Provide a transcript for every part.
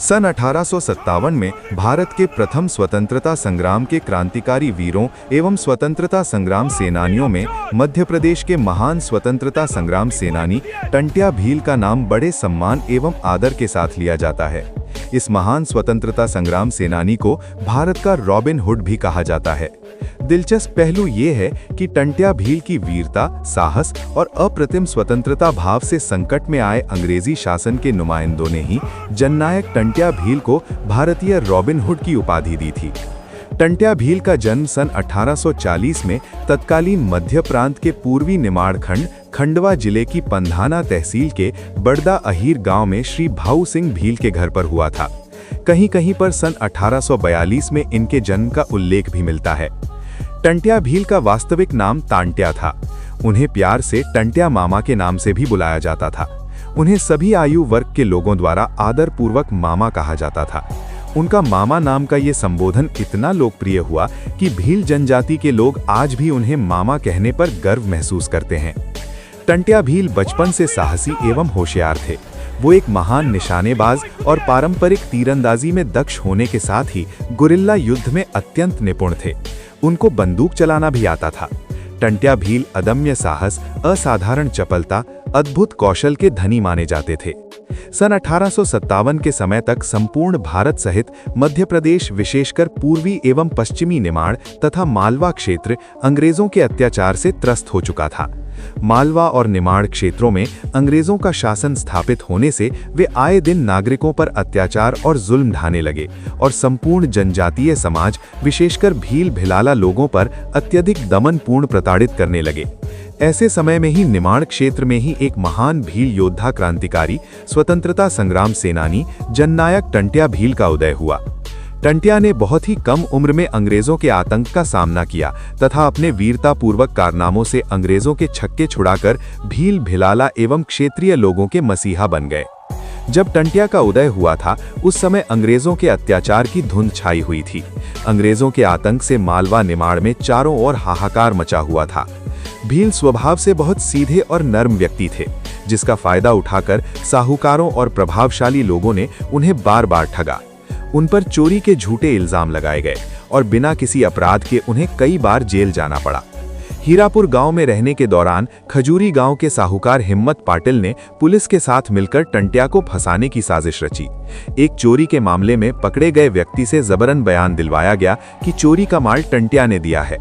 सन 1857 में भारत के प्रथम स्वतंत्रता संग्राम के क्रांतिकारी वीरों एवं स्वतंत्रता संग्राम सेनानियों में मध्य प्रदेश के महान स्वतंत्रता संग्राम सेनानी टंट्या भील का नाम बड़े सम्मान एवं आदर के साथ लिया जाता है। इस महान स्वतंत्रता संग्राम सेनानी को भारत का रॉबिन हुड भी कहा जाता है। दिलचस्प पहलू ये है कि टंट्या भील की वीरता, साहस और अप्रतिम स्वतंत्रता भाव से संकट में आए अंग्रेजी शासन के नुमाइंदों ने ही जननायक टंट्या भील को भारतीय रॉबिन हुड की उपाधि दी थी। टंट्या भील का जन्म सन 1840 में तत्कालीन मध्य प्रांत के पूर्वी निमाड़ खंड खंडवा जिले की पंधाना तहसील के बड़दा अहीर गांव में श्री भाऊ सिंह भील के घर पर हुआ था। कहीं कहीं पर सन 1842 में इनके जन्म का उल्लेख भी मिलता है। टंट्या भील का वास्तविक नाम तांट्या था। उन्हें प्यार से टंट्या मामा के नाम से भी बुलाया जाता था। उन्हें सभी आयु वर्ग के लोगों द्वारा आदर पूर्वक मामा कहा जाता था। उनका मामा नाम का ये संबोधन इतना लोकप्रिय हुआ कि भील जनजाति के लोग आज भी उन्हें मामा कहने पर गर्व महसूस करते हैं। टंट्या भील बचपन से साहसी एवं होशियार थे। वो एक महान निशानेबाज और पारंपरिक तीरंदाजी में दक्ष होने के साथ ही गुरिल्ला युद्ध में अत्यंत निपुण थे। उनको बंदूक चलाना भी आता था। टंट्या भील अदम्य साहस, असाधारण चपलता, अद्भुत कौशल के धनी माने जाते थे। सन 1857 के समय तक संपूर्ण भारत सहित मध्य प्रदेश, विशेषकर पूर्वी एवं पश्चिमी निमाड़ तथा मालवा क्षेत्र अंग्रेजों के अत्याचार से त्रस्त हो चुका था। मालवा और निमाड़ क्षेत्रों में अंग्रेजों का शासन स्थापित होने से वे आए दिन नागरिकों पर अत्याचार और जुल्म ढाने लगे और संपूर्ण जनजातीय समाज, विशेषकर भील भिलाला लोगों पर अत्यधिक दमनपूर्ण प्रताड़ित करने लगे। ऐसे समय में ही निमाड़ क्षेत्र में ही एक महान भील योद्धा, क्रांतिकारी, स्वतंत्रता संग्राम सेनानी जननायक टंट्या भील का उदय हुआ। टंट्या ने बहुत ही कम उम्र में अंग्रेजों के आतंक का सामना किया तथा अपने वीरतापूर्वक कारनामों से अंग्रेजों के छक्के छुड़ाकर भील भिलाला एवं क्षेत्रीय लोगों के मसीहा बन गए। जब टंट्या का उदय हुआ था उस समय अंग्रेजों के अत्याचार की धुंध छाई हुई थी। अंग्रेजों के आतंक से मालवा निमाड़ में चारों ओर हाहाकार मचा हुआ था। भील स्वभाव से बहुत सीधे और नर्म व्यक्ति थे, जिसका फायदा उठाकर साहूकारों और प्रभावशाली लोगों ने उन्हें बार बार ठगा। उन पर चोरी के झूठे इल्जाम लगाए गए और बिना किसी अपराध के उन्हें कई बार जेल जाना पड़ा। हीरापुर गांव में रहने के दौरान खजूरी गांव के साहूकार हिम्मत पाटिल ने पुलिस के साथ मिलकर टंट्या को फंसाने की साजिश रची। एक चोरी के मामले में पकड़े गए व्यक्ति से जबरन बयान दिलवाया गया कि चोरी का माल टंट्या ने दिया है।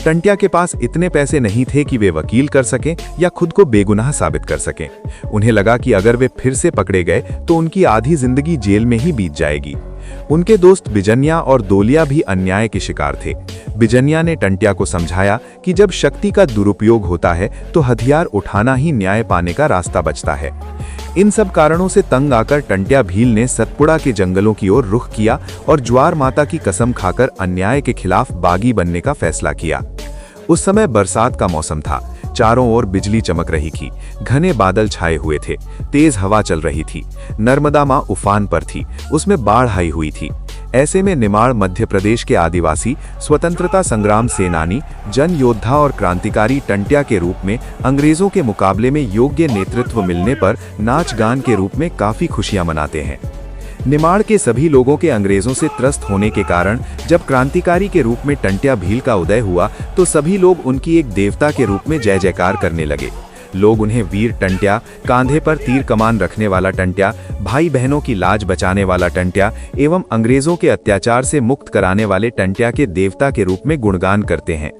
टंट्या के पास इतने पैसे नहीं थे कि वे वकील कर सकें या खुद को बेगुनाह साबित कर सकें। उन्हें लगा कि अगर वे फिर से पकड़े गए तो उनकी आधी जिंदगी जेल में ही बीत जाएगी। उनके दोस्त बिजनिया और दोलिया भी अन्याय के शिकार थे। बिजनिया ने टंट्या को समझाया कि जब शक्ति का दुरुपयोग होता है तो हथियार उठाना ही न्याय पाने का रास्ता बचता है। इन सब कारणों से तंग आकर टंट्या भील ने सतपुड़ा के जंगलों की ओर रुख किया और ज्वार माता की कसम खाकर अन्याय के खिलाफ बागी बनने का फैसला किया। उस समय बरसात का मौसम था। चारों ओर बिजली चमक रही थी। घने बादल छाए हुए थे। तेज हवा चल रही थी। नर्मदा मां उफान पर थी। उसमें बाढ़ आई हुई थी। ऐसे में निमाड़ मध्य प्रदेश के आदिवासी, स्वतंत्रता संग्राम सेनानी, जन योद्धा और क्रांतिकारी टंट्या के रूप में अंग्रेजों के मुकाबले में योग्य नेतृत्व मिलने पर नाच गान के रूप में काफी खुशियां मनाते हैं। निमाड़ के सभी लोगों के अंग्रेजों से त्रस्त होने के कारण जब क्रांतिकारी के रूप में टंट्या भील का उदय हुआ तो सभी लोग उनकी एक देवता के रूप में जय जयकार करने लगे। लोग उन्हें वीर टंट्या, कांधे पर तीर कमान रखने वाला टंट्या, भाई बहनों की लाज बचाने वाला टंट्या एवं अंग्रेजों के अत्याचार से मुक्त कराने वाले टंट्या के देवता के रूप में गुणगान करते हैं।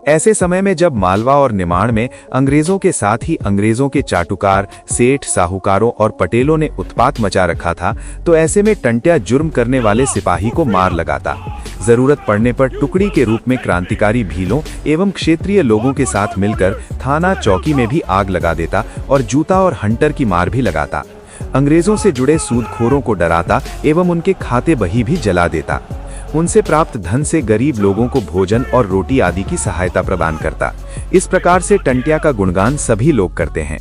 ऐसे समय में जब मालवा और निमाड़ में अंग्रेजों के साथ ही अंग्रेजों के चाटुकार, सेठ, साहूकारों और पटेलों ने उत्पात मचा रखा था तो ऐसे में टंट्या जुर्म करने वाले सिपाही को मार लगाता। जरूरत पड़ने पर टुकड़ी के रूप में क्रांतिकारी भीलों एवं क्षेत्रीय लोगों के साथ मिलकर थाना चौकी में भी आग लगा देता और जूता और हंटर की मार भी लगाता। अंग्रेजों से जुड़े सूदखोरों को डराता एवं उनके खाते बही भी जला देता। उनसे प्राप्त धन से गरीब लोगों को भोजन और रोटी आदि की सहायता प्रदान करता। इस प्रकार से टंट्या का गुणगान सभी लोग करते हैं।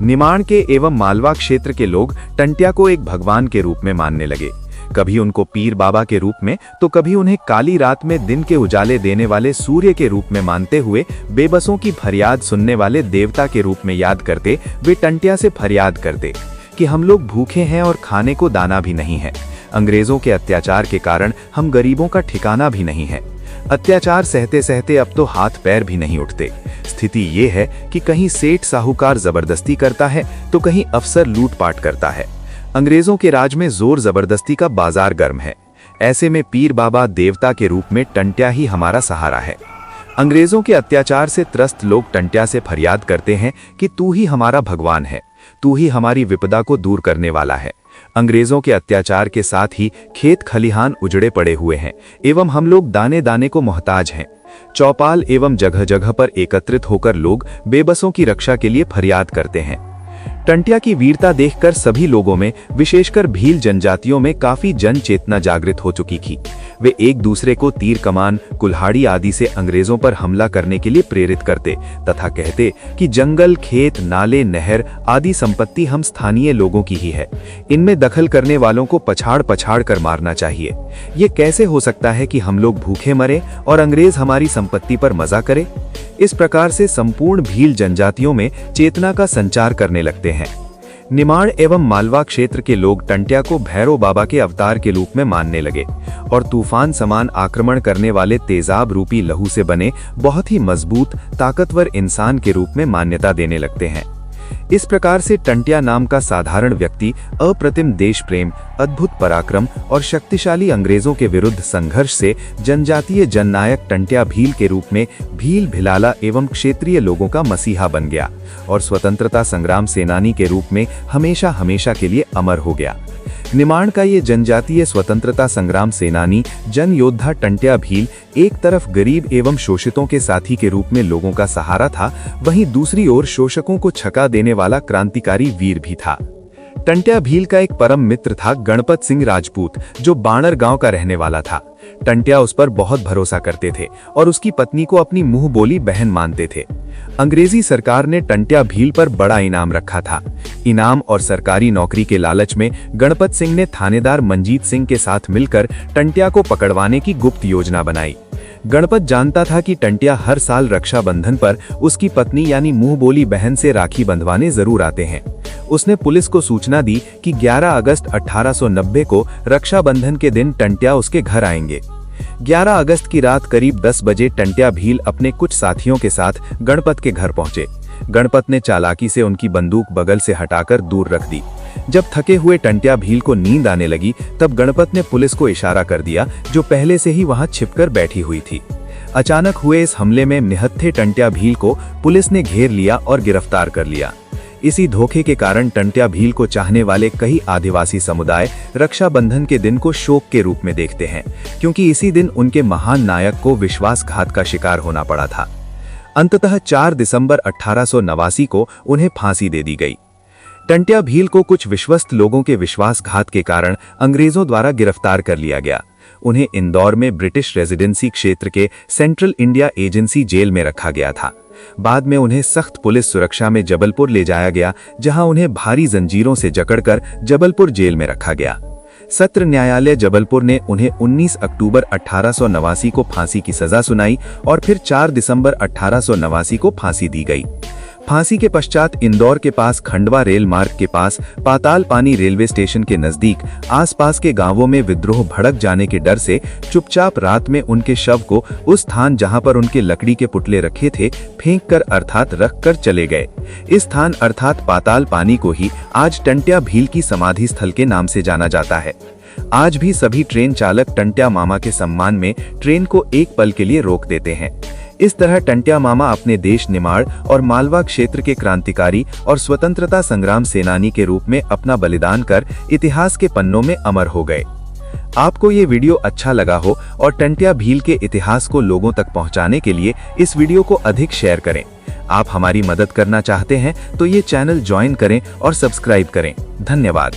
निमाड़ के एवं मालवा क्षेत्र के लोग टंट्या को एक भगवान के रूप में मानने लगे। कभी उनको पीर बाबा के रूप में तो कभी उन्हें काली रात में दिन के उजाले देने वाले सूर्य के रूप में मानते हुए बेबसों की फरियाद सुनने वाले देवता के रूप में याद करते वे टंट्या से फरियाद करते। कि हम लोग भूखे हैं और खाने को दाना भी नहीं है। अंग्रेजों के अत्याचार के कारण हम गरीबों का ठिकाना भी नहीं है। अत्याचार सहते सहते अब तो हाथ पैर भी नहीं उठते। स्थिति ये है कि कहीं सेठ साहूकार जबरदस्ती करता है तो कहीं अफसर लूटपाट करता है। अंग्रेजों के राज में जोर जबरदस्ती का बाजार गर्म है। ऐसे में पीर बाबा देवता के रूप में टंट्या ही हमारा सहारा है। अंग्रेजों के अत्याचार से त्रस्त लोग टंट्या से फरियाद करते हैं कि तू ही हमारा भगवान है, तू ही हमारी विपदा को दूर करने वाला है। अंग्रेजों के अत्याचार के साथ ही खेत खलिहान उजड़े पड़े हुए हैं एवं हम लोग दाने दाने को मोहताज हैं। चौपाल एवं जगह जगह पर एकत्रित होकर लोग बेबसों की रक्षा के लिए फरियाद करते हैं। टंट्या की वीरता देखकर सभी लोगों में, विशेषकर भील जनजातियों में काफी जन चेतना जागृत हो चुकी थी। वे एक दूसरे को तीर कमान, कुल्हाड़ी आदि से अंग्रेजों पर हमला करने के लिए प्रेरित करते तथा कहते कि जंगल, खेत, नाले, नहर आदि संपत्ति हम स्थानीय लोगों की ही है। इनमें दखल करने वालों को पछाड़ पछाड़ कर मारना चाहिए। ये कैसे हो सकता है कि हम लोग भूखे मरे और अंग्रेज हमारी संपत्ति पर मजा करे? इस प्रकार से संपूर्ण भील जनजातियों में चेतना का संचार करने लगते हैं। निमाड़ एवं मालवा क्षेत्र के लोग टंट्या को भैरव बाबा के अवतार के रूप में मानने लगे और तूफान समान आक्रमण करने वाले तेजाब रूपी लहू से बने बहुत ही मजबूत, ताकतवर इंसान के रूप में मान्यता देने लगते हैं। इस प्रकार से टंट्या नाम का साधारण व्यक्ति अप्रतिम देश प्रेम, अद्भुत पराक्रम और शक्तिशाली अंग्रेजों के विरुद्ध संघर्ष से जनजातीय जननायक टंट्या भील के रूप में भील, भिलाला एवं क्षेत्रीय लोगों का मसीहा बन गया और स्वतंत्रता संग्राम सेनानी के रूप में हमेशा हमेशा के लिए अमर हो गया। निमाड़ का ये जनजातीय स्वतंत्रता संग्राम सेनानी, जन योद्धा टंट्या भील एक तरफ गरीब एवं शोषितों के साथी के रूप में लोगों का सहारा था, वहीं दूसरी ओर शोषकों को छका देने वाला क्रांतिकारी वीर भी था। टंट्या भील का एक परम मित्र था गणपत सिंह राजपूत, जो बाणर गांव का रहने वाला था। टंट्या उस पर बहुत भरोसा करते थे और उसकी पत्नी को अपनी मुंह बोली बहन मानते थे। अंग्रेजी सरकार ने टंट्या भील पर बड़ा इनाम रखा था। इनाम और सरकारी नौकरी के लालच में गणपत सिंह ने थानेदार मंजीत सिंह के साथ मिलकर टंट्या को पकड़वाने की गुप्त योजना बनाई। गणपत जानता था कि टंट्या हर साल रक्षाबंधन पर उसकी पत्नी यानी मुंह बोली बहन से राखी बंधवाने जरूर आते हैं। उसने पुलिस को सूचना दी कि 11 अगस्त 1890 को रक्षाबंधन के दिन टंट्या उसके घर आएंगे। 11 अगस्त की रात करीब 10 बजे टंट्या भील अपने कुछ साथियों के साथ गणपत के घर पहुंचे। गणपत ने चालाकी से उनकी बंदूक बगल से हटाकर दूर रख दी। जब थके हुए टंट्या भील को नींद आने लगी, तब गणपत ने पुलिस को इशारा कर दिया, जो पहले से ही वहां छिपकर बैठी हुई थी। अचानक हुए इस हमले में निहत्थे टंट्या भील को पुलिस ने घेर लिया और गिरफ्तार कर लिया। इसी धोखे के कारण टंट्या भील को चाहने वाले कई आदिवासी समुदाय रक्षाबंधन के दिन को शोक के रूप में देखते हैं, क्योंकि इसी दिन उनके महान नायक को विश्वासघात का शिकार होना पड़ा था। अंततः 4 दिसंबर 1889 को उन्हें फांसी दे दी गई। टंट्या भील को कुछ विश्वस्त लोगों के विश्वासघात के कारण अंग्रेजों द्वारा गिरफ्तार कर लिया गया। उन्हें इंदौर में ब्रिटिश रेजिडेंसी क्षेत्र के सेंट्रल इंडिया एजेंसी जेल में रखा गया था। बाद में उन्हें सख्त पुलिस सुरक्षा में जबलपुर ले जाया गया, जहां उन्हें भारी जंजीरों से जकड़कर जबलपुर जेल में रखा गया। सत्र न्यायालय जबलपुर ने उन्हें 19 अक्टूबर 1889 को फांसी की सजा सुनाई और फिर 4 दिसंबर 1889 को फांसी दी गई। फांसी के पश्चात इंदौर के पास खंडवा रेल मार्ग के पास पाताल पानी रेलवे स्टेशन के नजदीक आसपास के गांवों में विद्रोह भड़क जाने के डर से चुपचाप रात में उनके शव को उस स्थान जहां पर उनके लकड़ी के पुतले रखे थे फेंक कर अर्थात रख कर चले गए। इस स्थान अर्थात पाताल पानी को ही आज टंट्या भील की समाधि स्थल के नाम से जाना जाता है। आज भी सभी ट्रेन चालक टंट्या मामा के सम्मान में ट्रेन को एक पल के लिए रोक देते हैं। इस तरह टंट्या मामा अपने देश निमाड़ और मालवा क्षेत्र के क्रांतिकारी और स्वतंत्रता संग्राम सेनानी के रूप में अपना बलिदान कर इतिहास के पन्नों में अमर हो गए। आपको ये वीडियो अच्छा लगा हो और टंट्या भील के इतिहास को लोगों तक पहुंचाने के लिए इस वीडियो को अधिक शेयर करें। आप हमारी मदद करना चाहते हैं तो ये चैनल ज्वाइन करें और सब्सक्राइब करें। धन्यवाद।